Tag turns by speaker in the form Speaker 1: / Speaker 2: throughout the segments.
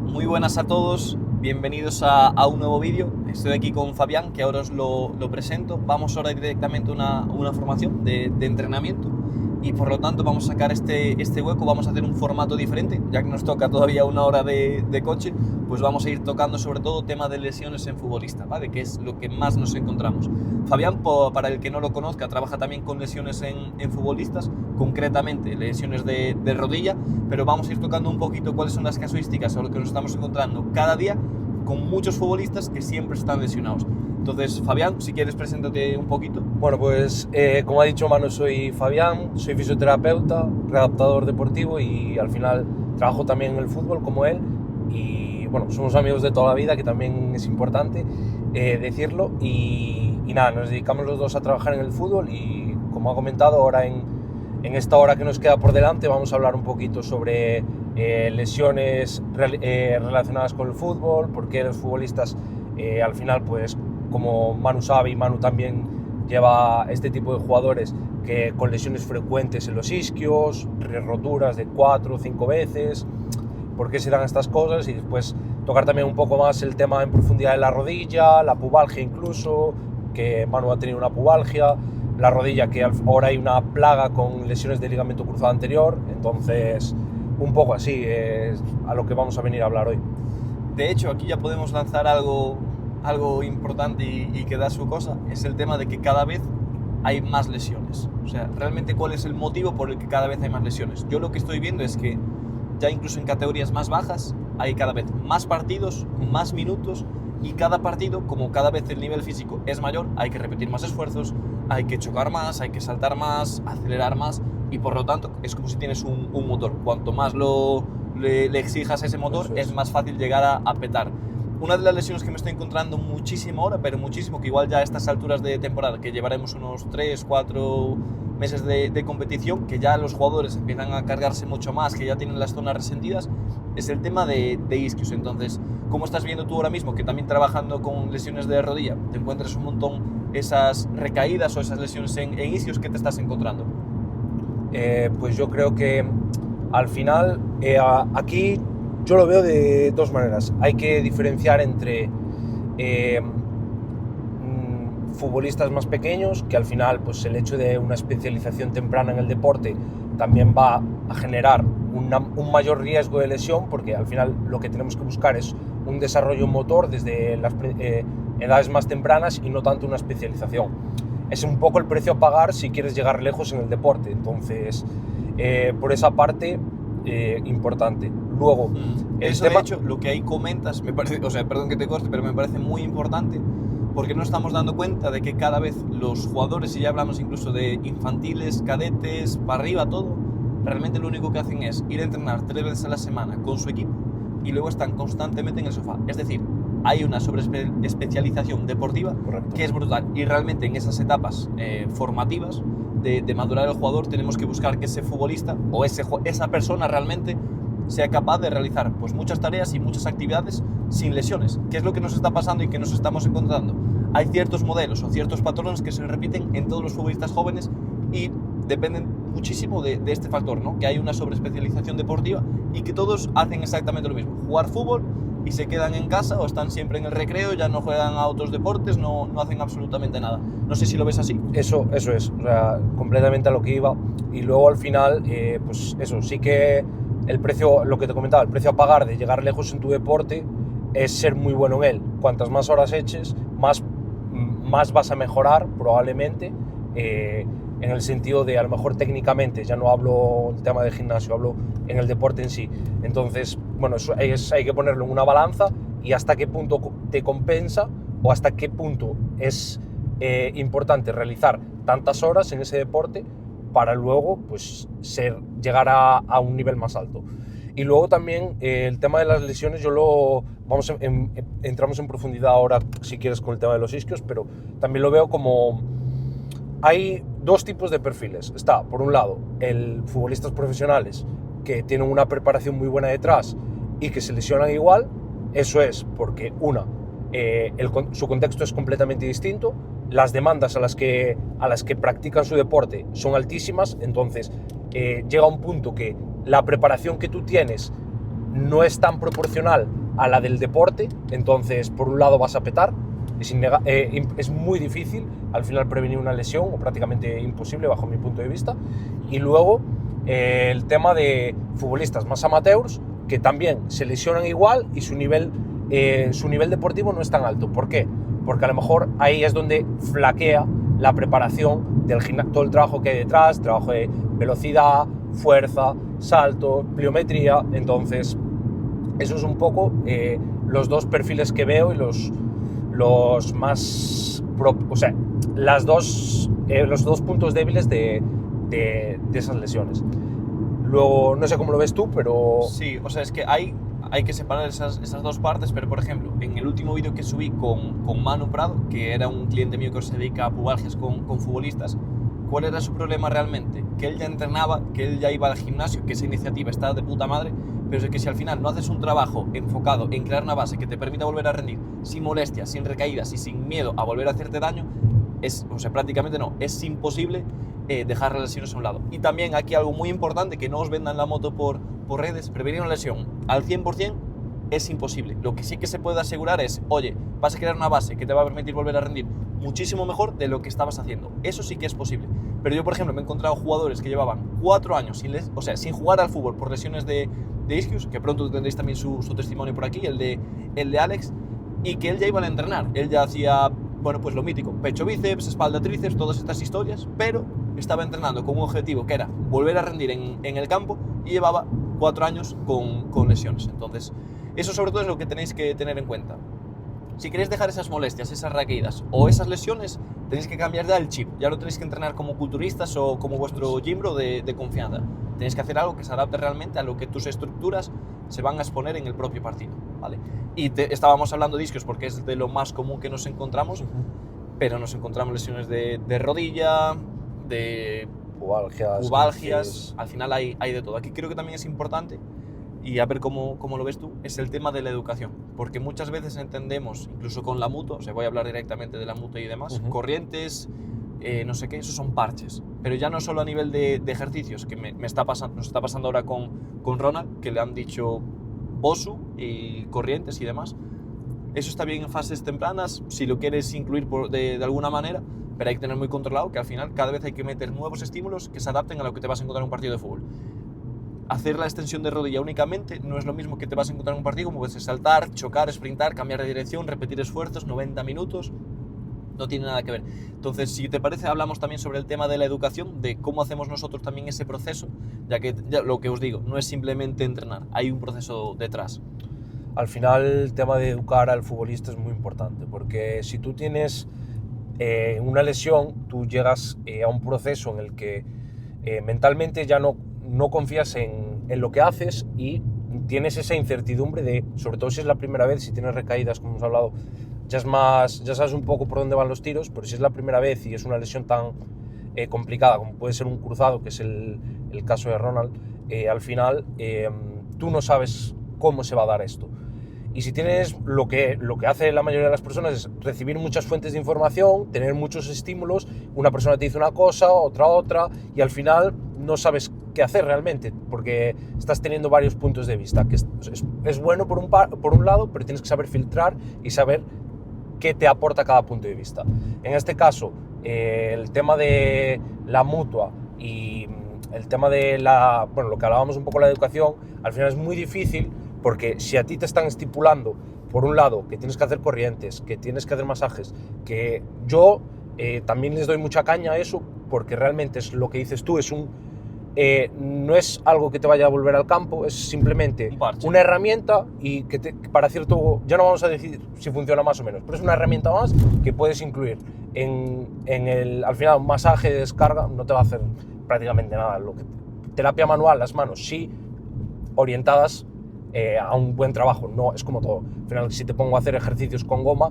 Speaker 1: Muy buenas a todos, bienvenidos a un nuevo vídeo. Estoy aquí con Fabián, que ahora os lo presento. Vamos ahora directamente a una formación de entrenamiento y por lo tanto vamos a sacar este hueco, vamos a hacer un formato diferente, ya que nos toca todavía una hora de coche, pues vamos a ir tocando sobre todo tema de lesiones en futbolistas, ¿vale? Que es lo que más nos encontramos. Fabián, para el que no lo conozca, trabaja también con lesiones en futbolistas, concretamente lesiones de rodilla, pero vamos a ir tocando un poquito cuáles son las casuísticas o lo que nos estamos encontrando cada día con muchos futbolistas que siempre están lesionados. Entonces, Fabián, si quieres, preséntate un poquito.
Speaker 2: Bueno, pues como ha dicho Manu, soy Fabián, soy fisioterapeuta, readaptador deportivo y al final trabajo también en el fútbol como él y bueno, somos amigos de toda la vida, que también es importante decirlo y nada, nos dedicamos los dos a trabajar en el fútbol y como ha comentado ahora en esta hora que nos queda por delante vamos a hablar un poquito sobre lesiones relacionadas con el fútbol, por qué los futbolistas al final, pues como Manu sabe y Manu también lleva este tipo de jugadores que con lesiones frecuentes en los isquios, roturas de 4 o 5 veces, por qué se dan estas cosas y después tocar también un poco más el tema en profundidad de la rodilla, la pubalgia incluso, que Manu ha tenido una pubalgia, la rodilla que ahora hay una plaga con lesiones de ligamento cruzado anterior, entonces un poco así es a lo que vamos a venir a hablar hoy.
Speaker 1: De hecho, aquí ya podemos lanzar algo importante y que da su cosa, es el tema de que cada vez hay más lesiones. O sea, realmente, ¿cuál es el motivo por el que cada vez hay más lesiones? Yo lo que estoy viendo es que ya incluso en categorías más bajas hay cada vez más partidos, más minutos, y cada partido, como cada vez el nivel físico es mayor, hay que repetir más esfuerzos, hay que chocar más, hay que saltar más, acelerar más, y por lo tanto es como si tienes un motor. Cuanto más le exijas a ese motor, es más fácil llegar a petar. Una de las lesiones que me estoy encontrando muchísimo ahora, pero muchísimo, que igual ya a estas alturas de temporada, que llevaremos unos 3-4 meses de competición, que ya los jugadores empiezan a cargarse mucho más, que ya tienen las zonas resentidas, es el tema de isquios. Entonces, ¿cómo estás viendo tú ahora mismo, que también trabajando con lesiones de rodilla, te encuentras un montón esas recaídas o esas lesiones en isquios que te estás encontrando?
Speaker 2: Pues yo creo que al final aquí yo lo veo de dos maneras. Hay que diferenciar entre futbolistas más pequeños, que al final pues el hecho de una especialización temprana en el deporte también va a generar un mayor riesgo de lesión, porque al final lo que tenemos que buscar es un desarrollo motor desde las edades más tempranas y no tanto una especialización. Es un poco el precio a pagar si quieres llegar lejos en el deporte, entonces por esa parte importante. Luego,
Speaker 1: eso de hecho, lo que ahí comentas, me parece, o sea, perdón que te corte, pero me parece muy importante, porque no estamos dando cuenta de que cada vez los jugadores, y ya hablamos incluso de infantiles, cadetes, para arriba, todo, realmente lo único que hacen es ir a entrenar 3 veces a la semana con su equipo y luego están constantemente en el sofá. Es decir, hay una sobreespecialización deportiva.
Speaker 2: Correcto.
Speaker 1: Que es brutal, y realmente en esas etapas formativas de madurar el jugador tenemos que buscar que ese futbolista o esa persona realmente sea capaz de realizar pues muchas tareas y muchas actividades sin lesiones, que es lo que nos está pasando y que nos estamos encontrando. Hay ciertos modelos o ciertos patrones que se repiten en todos los futbolistas jóvenes y dependen muchísimo de este factor, ¿no? Que hay una sobreespecialización deportiva y que todos hacen exactamente lo mismo, jugar fútbol, y se quedan en casa o están siempre en el recreo, ya no juegan a otros deportes, no hacen absolutamente nada. No sé si lo ves así.
Speaker 2: Eso es, o sea, completamente a lo que iba. Y luego al final, pues eso, sí que el precio, lo que te comentaba, el precio a pagar de llegar lejos en tu deporte es ser muy bueno en él. Cuantas más horas eches, más vas a mejorar probablemente, en el sentido de a lo mejor técnicamente, ya no hablo del tema de gimnasio, hablo en el deporte en sí. Entonces, bueno, eso hay que ponerlo en una balanza y hasta qué punto te compensa o hasta qué punto es importante realizar tantas horas en ese deporte para luego pues llegar a un nivel más alto. Y luego también el tema de las lesiones, entramos en profundidad ahora si quieres con el tema de los isquios, pero también lo veo como hay dos tipos de perfiles. Está, por un lado, el futbolistas profesionales que tienen una preparación muy buena detrás y que se lesionan igual. Eso es porque, su contexto es completamente distinto, las demandas a las que practican su deporte son altísimas, entonces llega un punto que la preparación que tú tienes no es tan proporcional a la del deporte, entonces por un lado vas a petar, es muy difícil al final prevenir una lesión, o prácticamente imposible bajo mi punto de vista. Y luego el tema de futbolistas más amateurs que también se lesionan igual y su nivel deportivo no es tan alto. ¿Por qué? Porque a lo mejor ahí es donde flaquea la preparación del gimnasio, todo el trabajo que hay detrás, trabajo de velocidad, fuerza, salto, pliometría. Entonces eso es un poco los dos perfiles que veo y los más, o sea, los dos puntos débiles de esas lesiones. Luego, no sé cómo lo ves tú, pero...
Speaker 1: Sí, o sea, es que hay que separar esas dos partes, pero por ejemplo, en el último vídeo que subí con Manu Prado, que era un cliente mío que se dedica a pubalgias con futbolistas, ¿cuál era su problema realmente? Que él ya entrenaba, que él ya iba al gimnasio, que esa iniciativa está de puta madre, pero es que si al final no haces un trabajo enfocado en crear una base que te permita volver a rendir sin molestias, sin recaídas y sin miedo a volver a hacerte daño, prácticamente no, es imposible dejar las lesiones a un lado. Y también aquí algo muy importante, que no os vendan la moto por redes, prevenir una lesión al 100% es imposible. Lo que sí que se puede asegurar es, oye, vas a crear una base que te va a permitir volver a rendir muchísimo mejor de lo que estabas haciendo. Eso sí que es posible. Pero yo, por ejemplo, me he encontrado jugadores que llevaban 4 años sin jugar al fútbol por lesiones de isquios, que pronto tendréis también su testimonio por aquí, el de Alex, y que él ya iba a entrenar. Él ya hacía, bueno, pues lo mítico, pecho bíceps, espalda tríceps, todas estas historias, pero estaba entrenando con un objetivo que era volver a rendir en el campo y llevaba 4 años con lesiones. Entonces, eso sobre todo es lo que tenéis que tener en cuenta. Si queréis dejar esas molestias, esas recaídas o esas lesiones, tenéis que cambiar ya el chip. Ya no tenéis que entrenar como culturistas o como vuestro gym bro de confianza. Tenéis que hacer algo que se adapte realmente a lo que tus estructuras se van a exponer en el propio partido, ¿vale? Y estábamos hablando de isquios porque es de lo más común que nos encontramos, pero nos encontramos lesiones de rodilla, de pubalgias, al final hay de todo. Aquí creo que también es importante, y a ver cómo lo ves tú, es el tema de la educación, porque muchas veces entendemos, incluso con la mutua, o sea, voy a hablar directamente de la mutua y demás, corrientes, no sé qué, esos son parches, pero ya no solo a nivel de ejercicios, que nos está pasando ahora con Ronald, que le han dicho BOSU y corrientes y demás. Eso está bien en fases tempranas, si lo quieres incluir de alguna manera, pero hay que tener muy controlado que al final cada vez hay que meter nuevos estímulos que se adapten a lo que te vas a encontrar en un partido de fútbol. Hacer la extensión de rodilla únicamente no es lo mismo que te vas a encontrar en un partido, como puedes saltar, chocar, sprintar, cambiar de dirección, repetir esfuerzos, 90 minutos, no tiene nada que ver. Entonces, si te parece, hablamos también sobre el tema de la educación, de cómo hacemos nosotros también ese proceso, ya que lo que os digo, no es simplemente entrenar, hay un proceso detrás.
Speaker 2: Al final el tema de educar al futbolista es muy importante, porque si tú tienes una lesión, tú llegas a un proceso en el que mentalmente ya no confías en lo que haces y tienes esa incertidumbre de, sobre todo si es la primera vez, si tienes recaídas, como hemos hablado, ya sabes un poco por dónde van los tiros, pero si es la primera vez y es una lesión tan complicada como puede ser un cruzado, que es el caso de Ronald, al final tú no sabes cómo se va a dar esto. Y si tienes lo que hace la mayoría de las personas es recibir muchas fuentes de información, tener muchos estímulos, una persona te dice una cosa, otra, y al final no sabes qué hacer realmente, porque estás teniendo varios puntos de vista, que es bueno por un lado, pero tienes que saber filtrar y saber qué te aporta cada punto de vista. En este caso, el tema de la mutua y el tema de lo que hablábamos un poco de la educación, al final es muy difícil, porque si a ti te están estipulando, por un lado, que tienes que hacer corrientes, que tienes que hacer masajes, que yo también les doy mucha caña a eso, porque realmente es lo que dices tú, no es algo que te vaya a volver al campo, es simplemente una herramienta y para cierto, ya no vamos a decir si funciona más o menos, pero es una herramienta más que puedes incluir al final un masaje de descarga no te va a hacer prácticamente nada. Terapia manual, las manos sí, orientadas a un buen trabajo, no es como todo. Al final, si te pongo a hacer ejercicios con goma,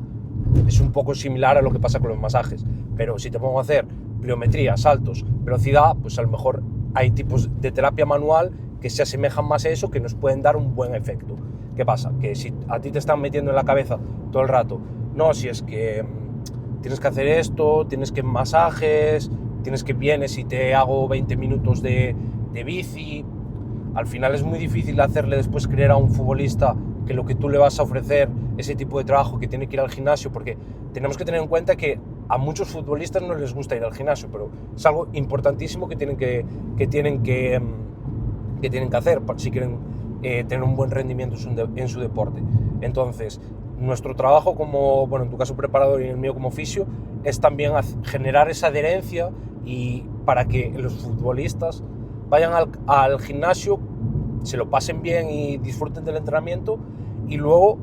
Speaker 2: es un poco similar a lo que pasa con los masajes, pero si te pongo a hacer pliometría, saltos, velocidad, pues a lo mejor hay tipos de terapia manual que se asemejan más a eso, que nos pueden dar un buen efecto. ¿Qué pasa? Que si a ti te están metiendo en la cabeza todo el rato, no, si es que tienes que hacer esto, tienes que masajes, vienes y te hago 20 minutos de bici, al final es muy difícil hacerle después creer a un futbolista que lo que tú le vas a ofrecer, ese tipo de trabajo, que tiene que ir al gimnasio, porque tenemos que tener en cuenta que a muchos futbolistas no les gusta ir al gimnasio, pero es algo importantísimo que tienen que hacer si quieren tener un buen rendimiento en su deporte. Entonces, nuestro trabajo como, bueno, en tu caso preparador y en el mío como fisio, es también generar esa adherencia y para que los futbolistas vayan al gimnasio, se lo pasen bien y disfruten del entrenamiento, y luego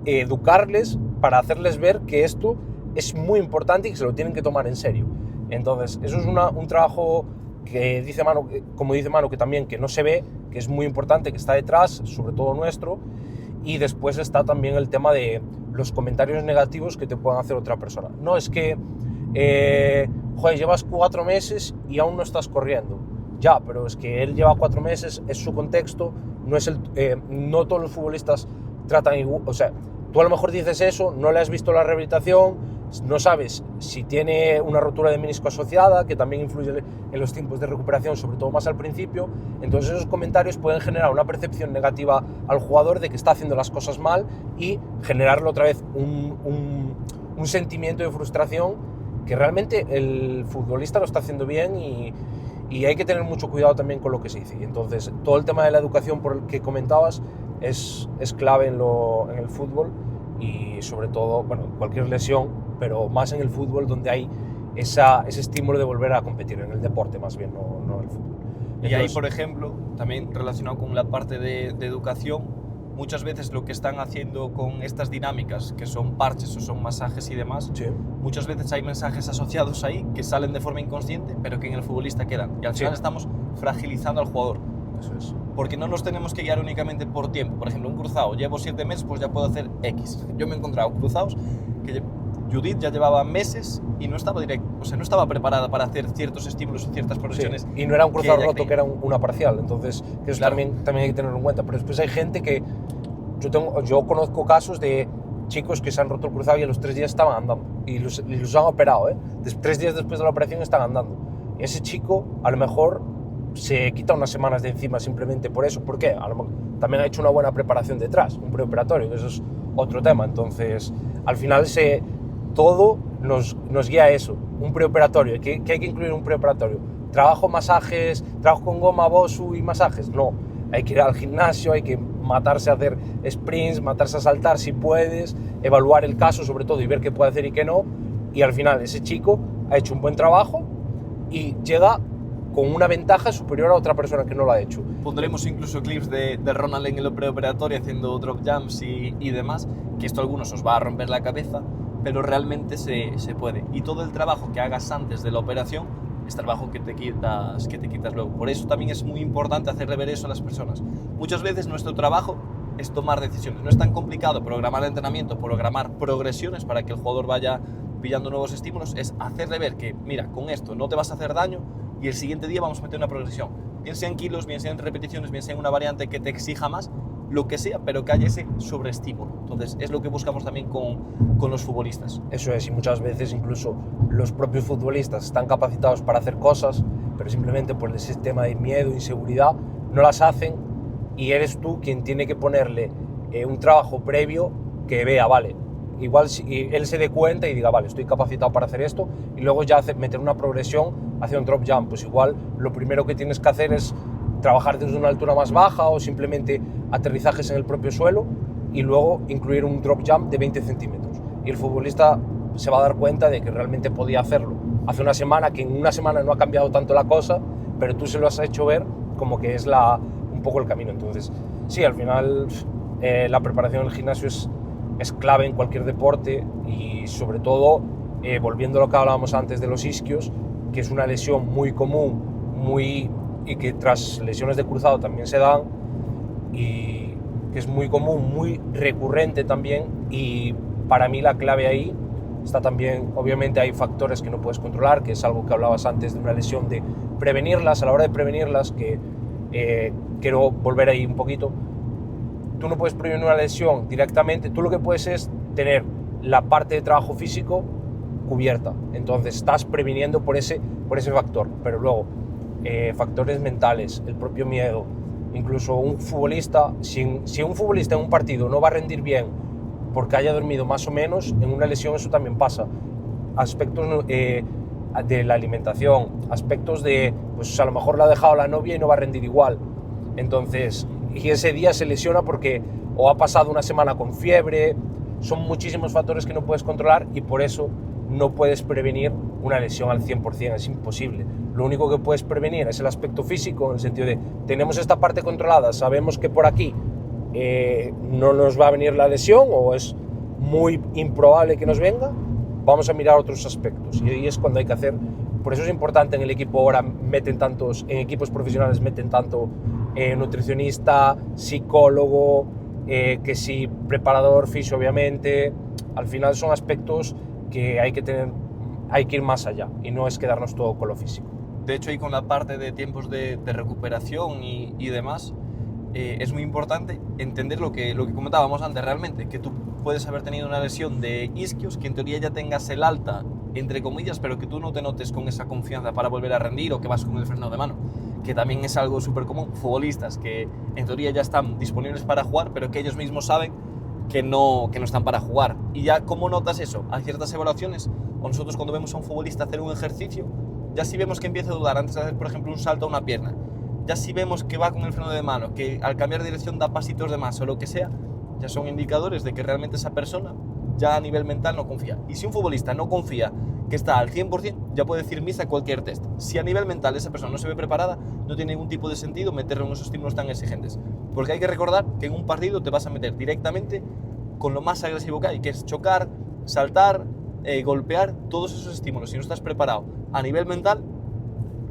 Speaker 2: educarles para hacerles ver que esto es muy importante y que se lo tienen que tomar en serio. Entonces, eso es un trabajo que dice Manu, como dice Manu, que también que no se ve, que es muy importante, que está detrás, sobre todo nuestro. Y después está también el tema de los comentarios negativos que te puedan hacer otra persona. No, es que, joder, llevas 4 meses y aún no estás corriendo. Ya, pero es que él lleva 4 meses, es su contexto, no todos los futbolistas tratan igual. O sea, tú a lo mejor dices eso, no le has visto la rehabilitación, no sabes si tiene una rotura de menisco asociada, que también influye en los tiempos de recuperación, sobre todo más al principio. Entonces esos comentarios pueden generar una percepción negativa al jugador de que está haciendo las cosas mal y generarle otra vez un sentimiento de frustración, que realmente el futbolista lo está haciendo bien y hay que tener mucho cuidado también con lo que se dice. Entonces todo el tema de la educación por el que comentabas es clave en el fútbol, y sobre todo, bueno, cualquier lesión, pero más en el fútbol, donde hay ese estímulo de volver a competir, en el deporte más bien, no en el fútbol.
Speaker 1: Entonces, y ahí, por ejemplo, también relacionado con la parte de educación, muchas veces lo que están haciendo con estas dinámicas, que son parches o son masajes y demás,
Speaker 2: sí,
Speaker 1: muchas veces hay mensajes asociados ahí que salen de forma inconsciente, pero que en el futbolista quedan. Y al final estamos fragilizando al jugador.
Speaker 2: Eso es.
Speaker 1: Porque no nos tenemos que guiar únicamente por tiempo. Por ejemplo, un cruzado, llevo 7 meses, pues ya puedo hacer X. Yo me he encontrado cruzados que Judith ya llevaba meses y no estaba no estaba preparada para hacer ciertos estímulos o ciertas progresiones.
Speaker 2: Sí, y no era un cruzado roto, que era una parcial. Entonces, eso claro, también hay que tenerlo en cuenta. Pero después hay gente que... Yo conozco casos de chicos que se han roto el cruzado y a los 3 días estaban andando. Y los han operado, ¿eh? 3 días después de la operación están andando. Y ese chico, a lo mejor, se quita unas semanas de encima simplemente por eso. ¿Por qué? A lo mejor también ha hecho una buena preparación detrás, un preoperatorio, que eso es otro tema. Entonces, al final todo nos guía a eso, un preoperatorio. ¿Qué hay que incluir en un preoperatorio? ¿Trabajo, masajes, trabajo con goma, Bosu y masajes? No, hay que ir al gimnasio, hay que matarse a hacer sprints, matarse a saltar si puedes, evaluar el caso sobre todo y ver qué puede hacer y qué no. Y al final ese chico ha hecho un buen trabajo y llega con una ventaja superior a otra persona que no lo ha hecho.
Speaker 1: Pondremos incluso clips de Ronald en el preoperatorio haciendo drop jumps y demás, que esto a algunos os va a romper la cabeza, pero realmente se puede. Y todo el trabajo que hagas antes de la operación es trabajo que te quitas luego. Por eso también es muy importante hacerle ver eso a las personas. Muchas veces nuestro trabajo es tomar decisiones. No es tan complicado programar el entrenamiento, programar progresiones para que el jugador vaya pillando nuevos estímulos, es hacerle ver que, mira, con esto no te vas a hacer daño y el siguiente día vamos a meter una progresión. Bien sea en kilos, bien sea en repeticiones, bien sea en una variante que te exija más, lo que sea, pero que haya ese sobreestímulo. Entonces, es lo que buscamos también con los futbolistas.
Speaker 2: Eso es, y muchas veces incluso los propios futbolistas están capacitados para hacer cosas, pero simplemente por el sistema de miedo e inseguridad no las hacen, y eres tú quien tiene que ponerle un trabajo previo que vea, vale, igual si él se dé cuenta y diga, vale, estoy capacitado para hacer esto, y luego ya meter una progresión hacia un drop jump. Pues igual lo primero que tienes que hacer es trabajar desde una altura más baja o simplemente aterrizajes en el propio suelo, y luego incluir un drop jump de 20 centímetros. Y el futbolista se va a dar cuenta de que realmente podía hacerlo hace una semana, que en una semana no ha cambiado tanto la cosa, pero tú se lo has hecho ver como que es un poco el camino. Entonces, sí, al final la preparación en el gimnasio es clave en cualquier deporte, y sobre todo, volviendo a lo que hablábamos antes de los isquios, que es una lesión muy común, y que tras lesiones de cruzado también se dan, y que es muy común, muy recurrente también. Y para mí la clave ahí está también, obviamente hay factores que no puedes controlar, que es algo que hablabas antes de una lesión, de prevenirlas. A la hora de prevenirlas, que quiero volver ahí un poquito, tú no puedes prevenir una lesión directamente, tú lo que puedes es tener la parte de trabajo físico cubierta, entonces estás previniendo por ese factor. Pero luego factores mentales, el propio miedo, incluso un futbolista, si un futbolista en un partido no va a rendir bien porque haya dormido más o menos, en una lesión eso también pasa. Aspectos de la alimentación, aspectos de, pues a lo mejor la ha dejado la novia y no va a rendir igual. Entonces, y ese día se lesiona porque o ha pasado una semana con fiebre, son muchísimos factores que no puedes controlar y por eso no puedes prevenir una lesión al 100%, es imposible. Lo único que puedes prevenir es el aspecto físico, en el sentido de, tenemos esta parte controlada, sabemos que por aquí no nos va a venir la lesión o es muy improbable que nos venga, vamos a mirar otros aspectos y ahí es cuando hay que hacer. Por eso es importante en el equipo ahora en equipos profesionales meten tanto nutricionista, psicólogo, que sí, preparador fisio, obviamente. Al final son aspectos que hay que ir más allá y no es quedarnos todo con lo físico.
Speaker 1: De hecho, y con la parte de tiempos de recuperación y demás, es muy importante entender lo que comentábamos antes realmente, que tú puedes haber tenido una lesión de isquios, que en teoría ya tengas el alta, entre comillas, pero que tú no te notes con esa confianza para volver a rendir o que vas con el freno de mano, que también es algo súper común. Futbolistas que en teoría ya están disponibles para jugar, pero que ellos mismos saben que no están para jugar. Y ya, ¿cómo notas eso? Hay ciertas evaluaciones, o nosotros cuando vemos a un futbolista hacer un ejercicio, ya si vemos que empieza a dudar antes de hacer, por ejemplo, un salto a una pierna, ya si vemos que va con el freno de mano, que al cambiar de dirección da pasitos de más o lo que sea, ya son indicadores de que realmente esa persona ya a nivel mental no confía. Y si un futbolista no confía que está al 100%, ya puede decir misa cualquier test. Si a nivel mental esa persona no se ve preparada, no tiene ningún tipo de sentido meterle en esos estímulos tan exigentes. Porque hay que recordar que en un partido te vas a meter directamente con lo más agresivo que hay, que es chocar, saltar, golpear, todos esos estímulos. Si no estás preparado a nivel mental,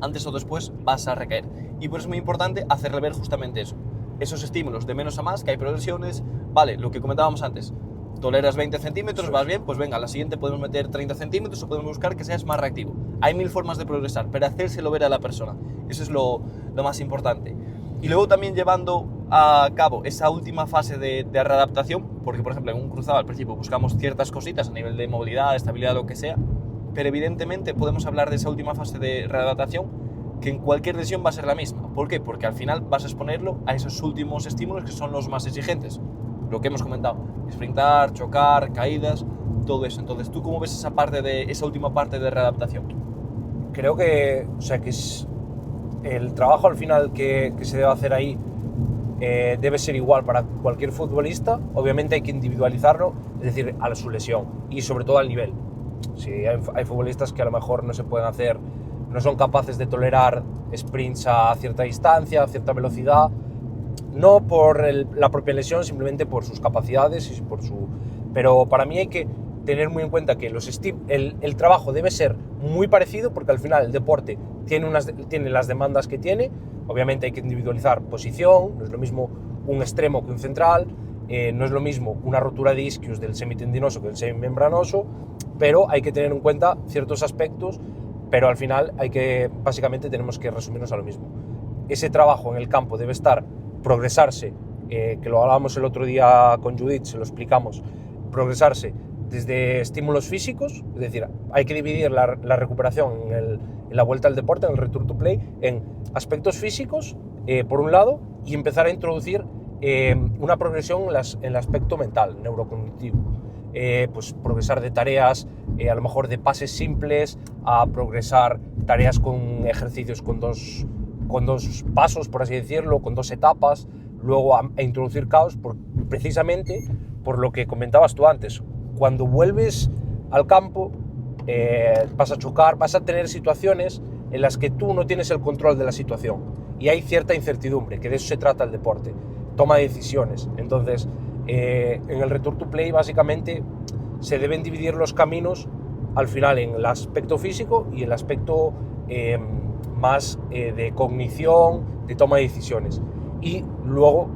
Speaker 1: antes o después vas a recaer. Y por eso es muy importante hacerle ver justamente eso. Esos estímulos de menos a más, que hay progresiones, vale, lo que comentábamos antes, toleras 20 centímetros, sí, vas bien, pues venga, a la siguiente podemos meter 30 centímetros o podemos buscar que seas más reactivo. Hay 1000 formas de progresar, pero hacérselo ver a la persona, eso es lo más importante. Y luego también llevando a cabo esa última fase de readaptación, porque por ejemplo en un cruzado al principio buscamos ciertas cositas a nivel de movilidad, estabilidad, lo que sea, pero evidentemente podemos hablar de esa última fase de readaptación que en cualquier lesión va a ser la misma. ¿Por qué? Porque al final vas a exponerlo a esos últimos estímulos que son los más exigentes. Lo que hemos comentado, sprintar, chocar, caídas, todo eso. Entonces, ¿tú cómo ves esa última parte de readaptación?
Speaker 2: Creo que, que es el trabajo al final que se debe hacer ahí debe ser igual para cualquier futbolista. Obviamente hay que individualizarlo, es decir, a su lesión y sobre todo al nivel. Si hay futbolistas que a lo mejor no se pueden hacer, no son capaces de tolerar sprints a cierta distancia, a cierta velocidad, no por la propia lesión, simplemente por sus capacidades y por su... Pero para mí hay que tener muy en cuenta que el trabajo debe ser muy parecido, porque al final el deporte tiene las demandas que tiene. Obviamente hay que individualizar posición, no es lo mismo un extremo que un central, no es lo mismo una rotura de isquios del semitendinoso que del semimembranoso, pero hay que tener en cuenta ciertos aspectos, pero al final básicamente tenemos que resumirnos a lo mismo. Ese trabajo en el campo debe progresarse, que lo hablábamos el otro día con Judith, se lo explicamos, progresarse desde estímulos físicos, es decir, hay que dividir la recuperación en la vuelta al deporte, en el return to play, en aspectos físicos, por un lado, y empezar a introducir una progresión en el aspecto mental, neurocognitivo. Pues progresar de tareas, a lo mejor de pases simples, a progresar tareas con ejercicios con dos pasos, por así decirlo, con 2 etapas, luego a introducir caos, precisamente por lo que comentabas tú antes. Cuando vuelves al campo vas a chocar, vas a tener situaciones en las que tú no tienes el control de la situación y hay cierta incertidumbre, que de eso se trata el deporte, toma de decisiones. Entonces, en el return to play básicamente se deben dividir los caminos al final en el aspecto físico y el aspecto más de cognición, de toma de decisiones. Y luego,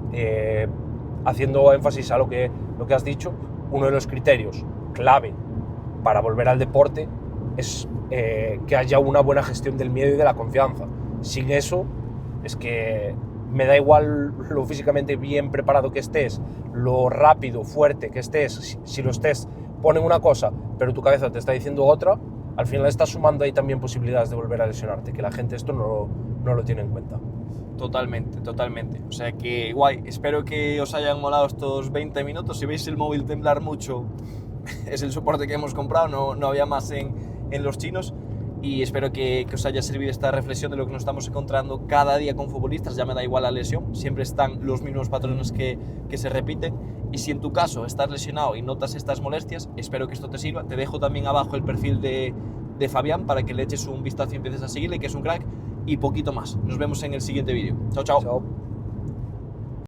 Speaker 2: haciendo énfasis a lo que has dicho, uno de los criterios clave para volver al deporte es que haya una buena gestión del miedo y de la confianza. Sin eso, es que me da igual lo físicamente bien preparado que estés, lo rápido, fuerte que estés, si los test ponen una cosa, pero tu cabeza te está diciendo otra, al final estás sumando ahí también posibilidades de volver a lesionarte, que la gente esto no lo tiene en cuenta.
Speaker 1: Totalmente, totalmente. O sea que guay, espero que os hayan molado estos 20 minutos. Si veis el móvil temblar mucho, es el soporte que hemos comprado, no había más en los chinos. Y espero que os haya servido esta reflexión de lo que nos estamos encontrando cada día con futbolistas. Ya me da igual la lesión, siempre están los mismos patrones que se repiten. Y si en tu caso estás lesionado y notas estas molestias, espero que esto te sirva. Te dejo también abajo el perfil de Fabián para que le eches un vistazo y empieces a seguirle, que es un crack. Y poquito más. Nos vemos en el siguiente vídeo. Chao, chao.
Speaker 2: Chao.